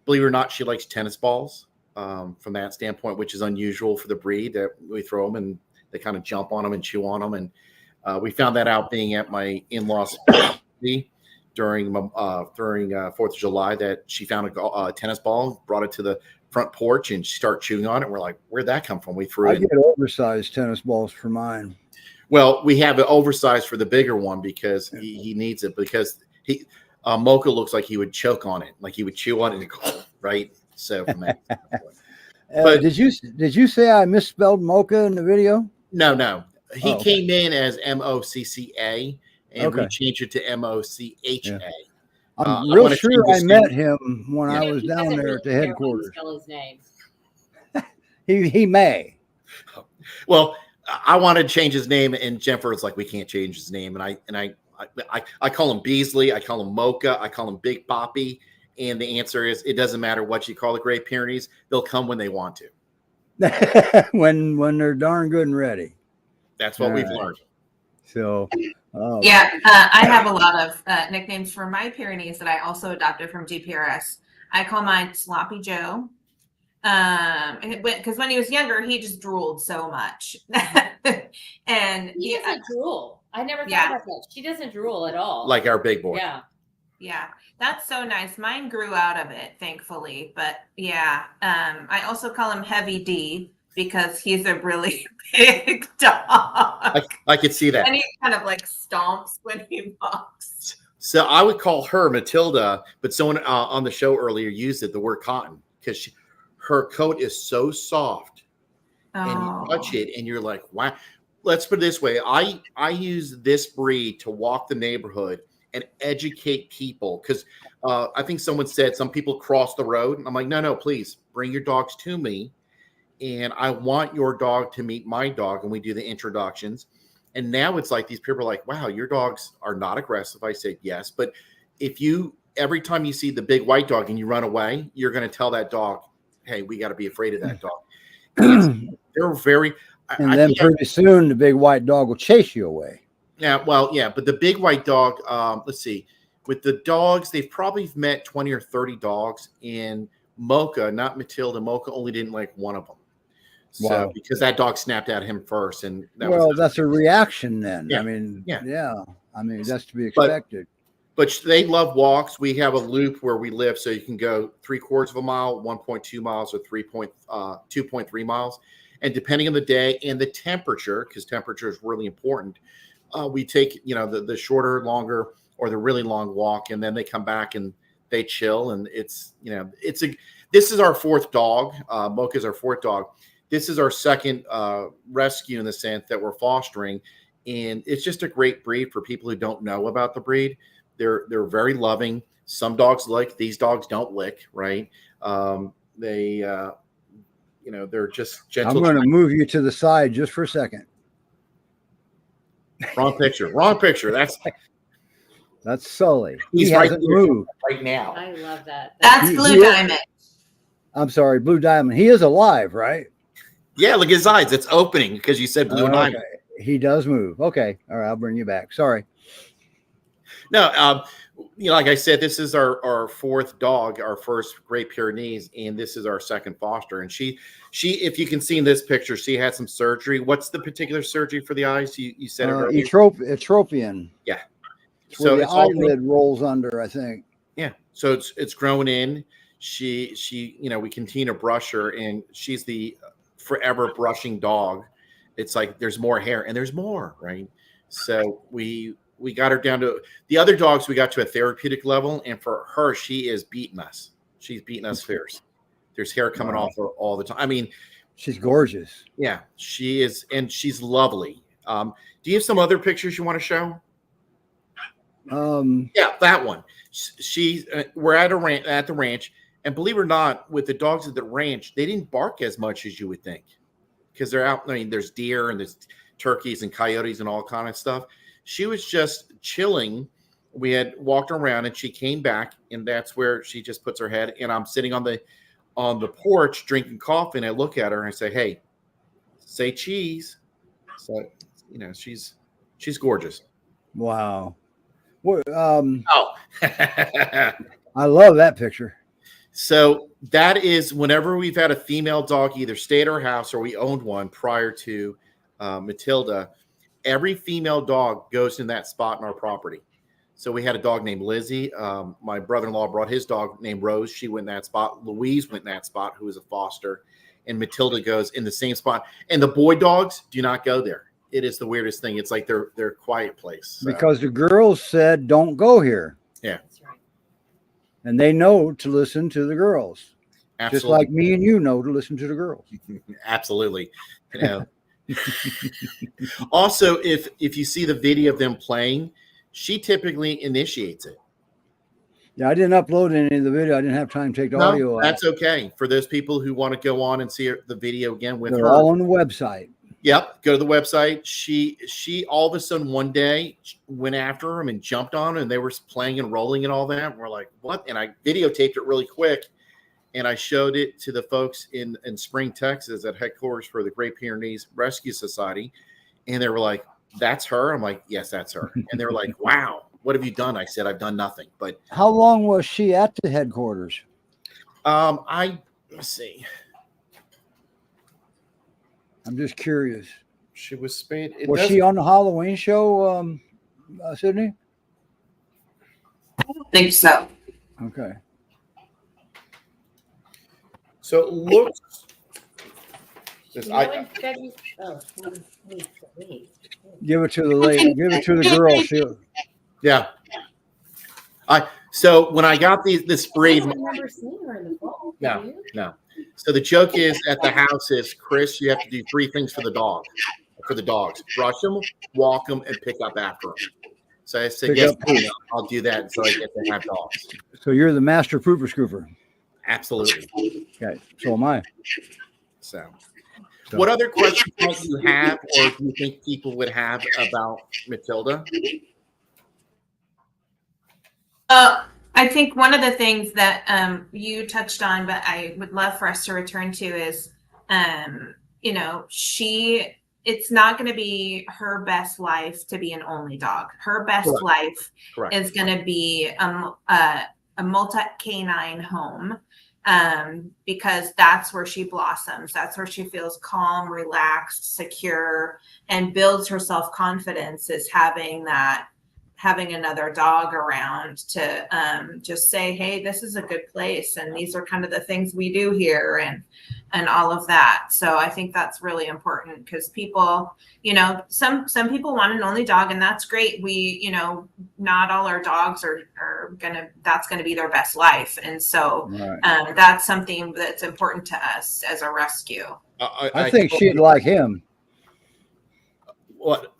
S7: Believe it or not, she likes tennis balls. From that standpoint, which is unusual for the breed, that we throw them and they kind of jump on them and chew on them. And we found that out being at my in-laws during 4th of July, that she found a tennis ball, brought it to the front porch, and she started chewing on it. We're like, where'd that come from? We threw
S1: I
S7: it.
S1: get oversized tennis balls for mine.
S7: Well, we have it oversized for the bigger one because he needs it, because Mocha looks like he would choke on it, like he would chew on it and go, right? So from that standpoint. But-
S1: did you say I misspelled Mocha in the video?
S7: No. He
S1: Oh, okay.
S7: came in as Mocca, and we
S1: Okay.
S7: changed it to Mocha.
S1: I'm
S7: I
S1: real
S7: wanna
S1: sure
S7: change
S1: I
S7: his
S1: met
S7: name.
S1: him when I was
S8: He
S1: down
S8: doesn't
S1: there
S8: really
S1: at the
S8: care when you
S1: headquarters.
S8: spell his name.
S1: He may.
S7: Well, I wanted to change his name, and Jennifer was like, "We can't change his name." And I call him Beasley, I call him Mocha, I call him Big Poppy, and the answer is, it doesn't matter what you call the Great Pyrenees; they'll come when they want to.
S1: when they're darn good and ready.
S7: That's what
S1: All
S7: we've
S1: right.
S7: learned.
S1: So
S2: Yeah, I have a lot of nicknames for my Pyrenees that I also adopted from GPRS. I call mine Sloppy Joe. Because when he was younger, he just drooled so much. And
S8: He doesn't drool. I never thought
S2: Yeah.
S8: about that. She doesn't drool at all.
S7: Like our big boy.
S2: yeah, that's so nice. Mine grew out of it, thankfully. But yeah, I also call him Heavy D because he's a really big dog.
S7: I could see that.
S2: And he kind of like stomps when he walks.
S7: So I would call her Matilda, but someone on the show earlier used the word cotton, because her coat is so soft, and you touch it and you're like, wow. let's put it this way. I use this breed to walk the neighborhood and educate people because I think someone said some people cross the road. And I'm like, no, please bring your dogs to me. And I want your dog to meet my dog. And we do the introductions. And now it's like these people are like, wow, your dogs are not aggressive. I said, yes. But if every time you see the big white dog and you run away, you're going to tell that dog, hey, we got to be afraid of that dog. And they're very.
S1: And then pretty soon the big white dog will chase you away.
S7: Yeah, well, yeah, but the big white dog, let's see, with the dogs, they've probably met 20 or 30 dogs, and Mocha, not Matilda, Mocha only didn't like one of them. So
S1: Wow.
S7: because that dog snapped at him first, and
S1: That's a reaction then.
S7: Yeah.
S1: I mean,
S7: Yeah.
S1: I mean, that's to be expected.
S7: But they love walks. We have a loop where we live, so you can go 3/4 of a mile, 1.2 miles, or 2.3 miles. And depending on the day and the temperature, because temperature is really important, we take, the shorter, longer, or the really long walk, and then they come back and they chill. And this is our fourth dog. Mocha is our fourth dog. This is our second rescue in the sense that we're fostering. And it's just a great breed for people who don't know about the breed. They're very loving. Some dogs lick. These dogs don't lick, right? They're just gentle.
S1: I'm going to move you to the side just for a second.
S7: Wrong picture.
S1: That's Sully.
S7: He's
S1: He
S7: right
S1: hasn't
S7: there.
S1: moved.
S7: Right now.
S8: I love that.
S2: That's
S1: He-
S2: Blue
S1: he-
S2: Diamond.
S1: I'm sorry, Blue Diamond. He is alive, right?
S7: Yeah, look at his eyes. It's opening because you said blue diamond.
S1: Okay. He does move. Okay. All right. I'll bring you back. Sorry.
S7: No, like I said, this is our fourth dog, our first Great Pyrenees, and this is our second foster. And she, if you can see in this picture, she had some surgery. What's the particular surgery for the eyes? You said it earlier.
S1: Etropian.
S7: Yeah.
S1: It's where
S7: So
S1: the
S7: it's all
S1: eyelid rolls under, I think.
S7: Yeah. So it's grown in. She we continue to brush her, and she's the forever brushing dog. It's like there's more hair and there's more, right? So we got her down to the other dogs. We got to a therapeutic level, and for her, she is beating us. She's beating us fierce. There's hair coming off her all the time. I mean,
S1: She's gorgeous.
S7: yeah, she is, and she's lovely. Do you have some other pictures you want to show? Yeah, that one. We're at the ranch, and believe it or not, with the dogs at the ranch, they didn't bark as much as you would think, because they're out. I mean, there's deer and there's turkeys and coyotes and all kind of stuff. She was just chilling. We had walked around, and she came back, and that's where she just puts her head. And I'm sitting on the porch drinking coffee, and I look at her and I say, "Hey, say cheese." So she's gorgeous.
S1: Wow. What,
S7: Oh.
S1: I love that picture.
S7: So that is whenever we've had a female dog either stay at our house or we owned one prior to Matilda, every female dog goes in that spot in our property. So we had a dog named Lizzie. My brother-in-law brought his dog named Rose. She went in that spot. Louise went in that spot, who was a foster. And Matilda goes in the same spot. And the boy dogs do not go there. It is the weirdest thing. It's like they're a quiet place. So,
S1: Because the girls said, don't go here.
S7: yeah,
S8: That's right.
S1: And they know to listen to the girls.
S7: absolutely.
S1: Just like me and you know to listen to the girls.
S7: Absolutely. Also, if you see the video of them playing, she typically initiates it.
S1: Yeah, I didn't upload any of the video. I didn't have time to take the audio
S7: No,
S1: out.
S7: that's okay. For those people who want to go on and see the video again with
S1: They're
S7: her,
S1: all on the website.
S7: yep, go to the website. She all of a sudden one day went after him and jumped on him, and they were playing and rolling and all that. And we're like, what? And I videotaped it really quick, and I showed it to the folks in Spring, Texas at headquarters for the Great Pyrenees Rescue Society. And they were like, that's her? I'm like, yes, that's her. And they were like, wow, what have you done? I said, I've done nothing. But
S1: How long was she at the headquarters?
S7: let's see.
S1: I'm just curious.
S7: She was spayed.
S1: Was she on the Halloween show, Sydney?
S2: I don't think so.
S1: Okay.
S7: So it looks.
S8: You
S7: This-
S8: know,
S7: I-
S8: in February, wait.
S1: Give it to the lady. Give it to the girl. She'll,
S7: Yeah. So when I got this
S8: I
S7: breed,
S8: don't remember seeing her in the fall.
S7: No.
S8: Do you?
S7: no. So the joke is at the house is, Chris, you have to do 3 things for the dog. for the dogs: brush them, walk them, and pick up after them. So I said,
S1: Pick
S7: yes,
S1: up poop.
S7: I'll do that until I get to have dogs.
S1: So you're the master pooper scooper.
S7: Absolutely.
S1: Okay. So am I.
S7: So,
S1: So-
S7: what other questions might you have, or do you think people would have about Matilda?
S2: I think one of the things that you touched on, but I would love for us to return to is, you know, it's not going to be her best life to be an only dog. Her best
S7: Correct.
S2: life
S7: Correct.
S2: is going to be a multi-canine home, because that's where she blossoms. That's where she feels calm, relaxed, secure, and builds her self-confidence, is having another dog around to just say, hey, this is a good place, and these are kind of the things we do here, and all of that. So I think that's really important, because people, you know, some people want an only dog, and that's great. We, you know, not all our dogs are that's gonna be their best life, and so
S1: Right.
S2: that's something that's important to us as a rescue.
S1: I think she'd like him.
S7: What?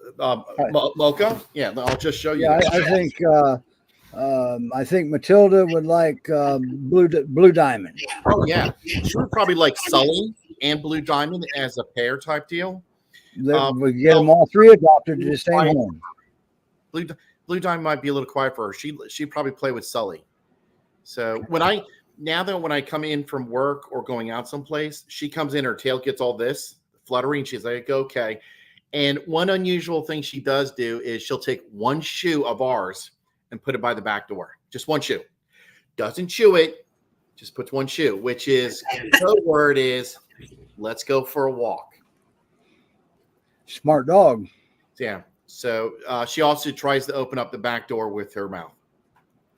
S7: Mocha? Yeah, I'll just show you.
S1: Yeah, I think Matilda would like Blue Diamond.
S7: Oh, yeah. She would probably like Sully and Blue Diamond as a pair type deal.
S1: We get them all three adopted to the same home.
S7: Blue Diamond might be a little quiet for her. She'd probably play with Sully. So when I come in from work or going out someplace, she comes in, her tail gets all this fluttering. She's like, okay. And one unusual thing she does do is she'll take one shoe of ours and put it by the back door. Just one shoe. Doesn't chew it, just puts one shoe, which is, the word is, let's go for a walk.
S1: Smart dog.
S7: Yeah. So she also tries to open up the back door with her mouth.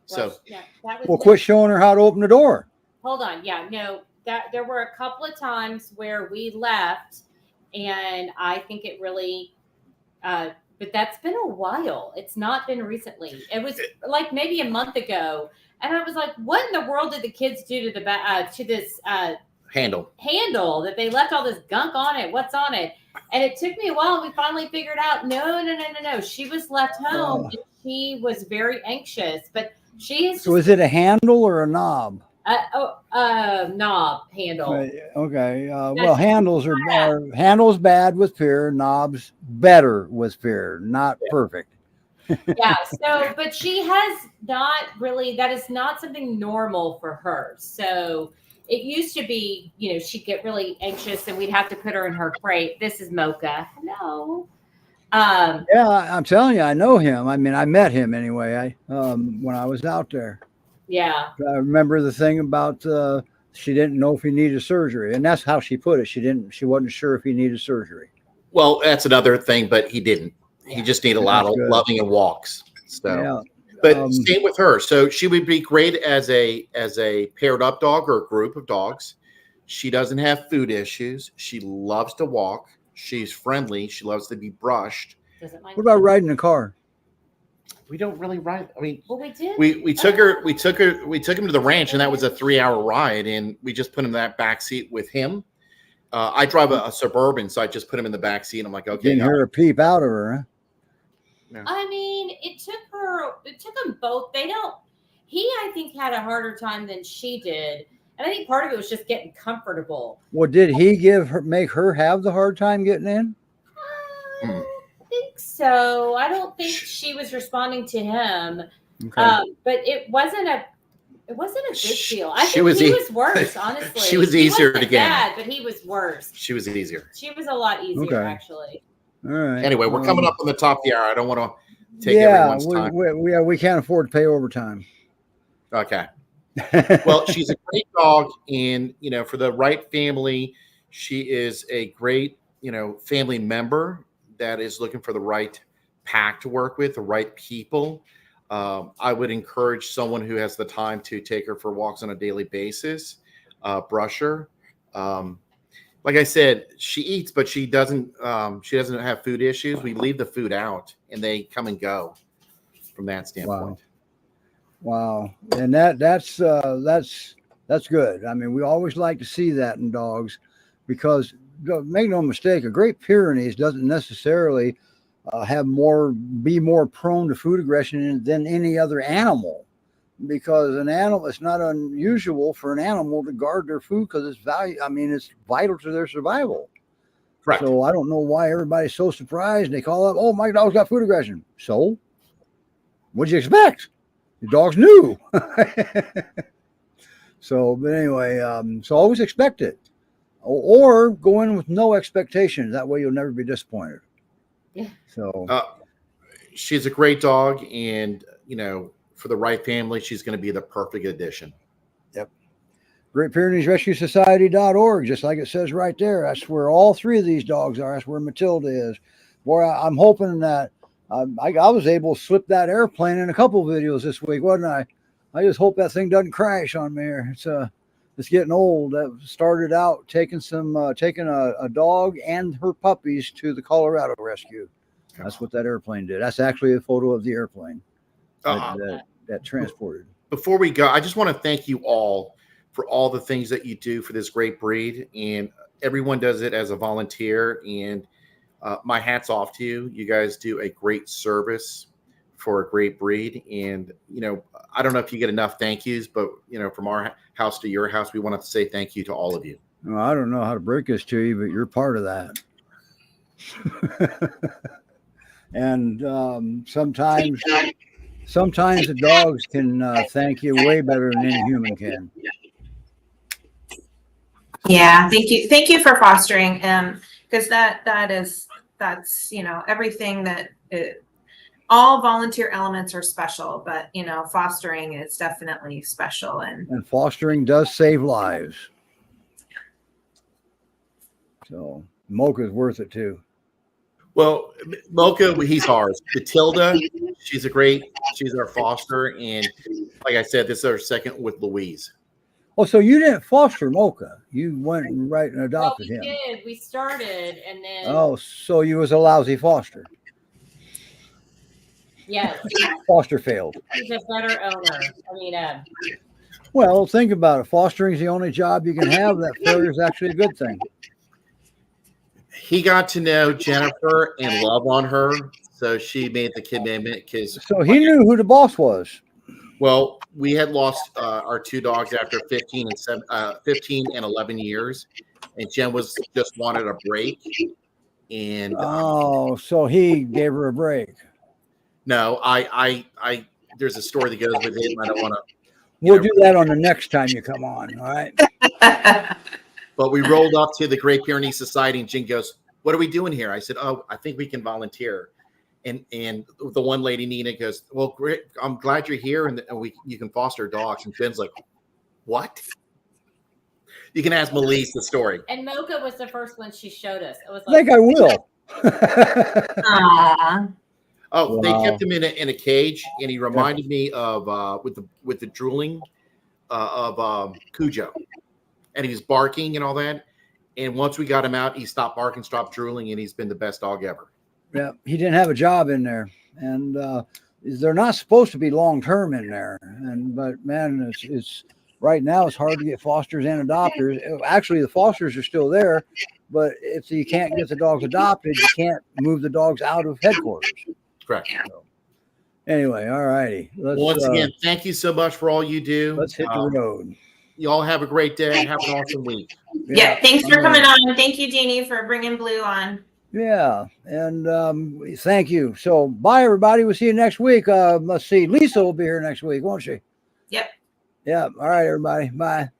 S7: So,
S8: yeah, that was
S1: Well, quit showing her how to open the door.
S8: hold on. Yeah, no, that there were a couple of times where we left, and I think it really, but that's been a while. It's not been recently. It was like maybe a month ago, and I was like, "What in the world did the kids do to this
S7: handle
S8: that they left all this gunk on it? What's on it?" And it took me a while. We finally figured out, no. She was left home, and she was very anxious, but she is.
S1: So is it a handle or a knob?
S8: Knob handle.
S1: Okay. Well, handles handles bad with fear. Knobs better with fear. Not perfect.
S8: Yeah. So, but she has not really. That is not something normal for her. So it used to be, you know, she'd get really anxious, and we'd have to put her in her crate. This is Mocha. Hello.
S1: Yeah, I'm telling you, I know him. I mean, I met him anyway. When I was out there.
S8: Yeah.
S1: I remember the thing about she didn't know if he needed surgery, and that's how she put it. She wasn't sure if he needed surgery.
S7: well, that's another thing, but he didn't. He just needed a lot of
S1: Good.
S7: loving and walks. So,
S1: Yeah.
S7: but same with her. So she would be great as a paired up dog or a group of dogs. She doesn't have food issues. She loves to walk. She's friendly. She loves to be brushed.
S8: Doesn't mind.
S1: What about riding a car?
S7: We don't really ride. I mean,
S8: Well, we did.
S7: we took him to the ranch, and that was a 3-hour ride, and we just put him in that back seat with him. I drive a Suburban, so I just put him in the back seat. And I'm like, okay.
S1: Didn't hear a peep out of her, huh?
S8: I mean, it took them both. He, I think, had a harder time than she did. And I think part of it was just getting comfortable.
S1: Well, did he make her have the hard time getting in?
S8: I don't think so. I don't think she was responding to him.
S1: Okay.
S8: But it wasn't a big deal. I
S7: She
S8: think
S7: was
S8: he
S7: e-
S8: was worse, honestly.
S7: She was
S8: He
S7: easier
S8: wasn't
S7: to get in.
S8: bad, but he was worse.
S7: She was easier.
S8: She was a lot easier,
S1: Okay.
S8: actually.
S1: All right.
S7: Anyway, we're coming up on the top of the hour. I don't want to take
S1: Yeah,
S7: everyone's time.
S1: we can't afford to pay overtime.
S7: Okay. Well, she's a great dog, and for the right family, she is a great family member that is looking for the right pack to work with, the right people. I would encourage someone who has the time to take her for walks on a daily basis, brush her. Like I said, she eats, but she doesn't have food issues. We leave the food out, and they come and go from that standpoint.
S1: Wow. And that's good. I mean, we always like to see that in dogs because make no mistake, a Great Pyrenees doesn't necessarily be more prone to food aggression than any other animal, because an animal, it's not unusual for an animal to guard their food because it's vital to their survival.
S7: Correct.
S1: So I don't know why everybody's so surprised and they call up, oh, my dog's got food aggression. So what'd you expect? The dog's new. So, but anyway, so always expect it, or go in with no expectations. That way you'll never be disappointed.
S8: Yeah.
S1: So
S7: She's a great dog, and for the right family, she's going to be the perfect addition.
S1: Yep. Great Pyrenees Rescue Society.org, just like it says right there. That's where all three of these dogs are. That's where Matilda is. Boy, I'm hoping that I was able to slip that airplane in a couple of videos this week, wasn't I? I just hope that thing doesn't crash on me. It's getting old. That started out taking a dog and her puppies to the Colorado rescue. That's what that airplane did. That's actually a photo of the airplane that transported.
S7: Before we go, I just want to thank you all for all the things that you do for this great breed, and everyone does it as a volunteer. And my hat's off to you. You guys do a great service for a great breed. And, I don't know if you get enough thank yous, but, from our house to your house, we want to say thank you to all of you.
S1: Well, I don't know how to break this to you, but you're part of that. And sometimes the dogs can thank you way better than any human can.
S2: Yeah, thank you for fostering, because that's everything that all volunteer elements are special, but fostering is definitely special, and
S1: fostering does save lives. So Mocha's worth it too.
S7: Well, Mocha, he's ours. Matilda, she's our foster, and like I said, this is our second with Louise.
S1: Oh, so you didn't foster Mocha? You went and adopted him.
S8: We did. We started, and then.
S1: Oh, so you was a lousy foster.
S8: Yes.
S1: Foster failed.
S8: He's a better owner.
S1: Well, think about it. Fostering is the only job you can have. That failure is actually a good thing.
S7: He got to know Jennifer and love on her, so she made the commitment.
S1: So he knew who the boss was.
S7: Well, we had lost our two dogs after 15 and 11 years, and Jen just wanted a break. And
S1: so he gave her a break.
S7: No, I there's a story that goes with it, and I don't want to.
S1: We'll do that on the next time you come on. All right.
S7: But we rolled up to the Great Pyrenees Society, and Jen goes, "What are we doing here?" I said, "Oh, I think we can volunteer." And the one lady, Nina, goes, "Well, great. I'm glad you're here, and you can foster dogs." And Jen's like, "What?" You can ask Melise the story.
S8: And Mocha was the first one she showed us. It was
S1: I think I will.
S2: Aww.
S7: Oh,
S1: Wow.
S7: They kept him in a cage, and he reminded me of with the drooling of Cujo, and he was barking and all that. And once we got him out, he stopped barking, stopped drooling, and he's been the best dog ever.
S1: Yeah, he didn't have a job in there, and they're not supposed to be long term in there. But man, it's right now it's hard to get fosters and adopters. Actually, the fosters are still there, but if you can't get the dogs adopted, you can't move the dogs out of headquarters.
S7: Correct.
S1: So, anyway, all righty.
S7: Once again, thank you so much for all you do.
S1: Let's hit the road.
S7: You all have a great day. Have an awesome week.
S2: Yeah, thanks for coming on. Thank you, Jeannie, for bringing Blue on.
S1: Yeah, and thank you. So, bye, everybody. We'll see you next week. Let's see. Lisa will be here next week, won't she?
S2: Yep.
S1: Yeah. All right, everybody. Bye.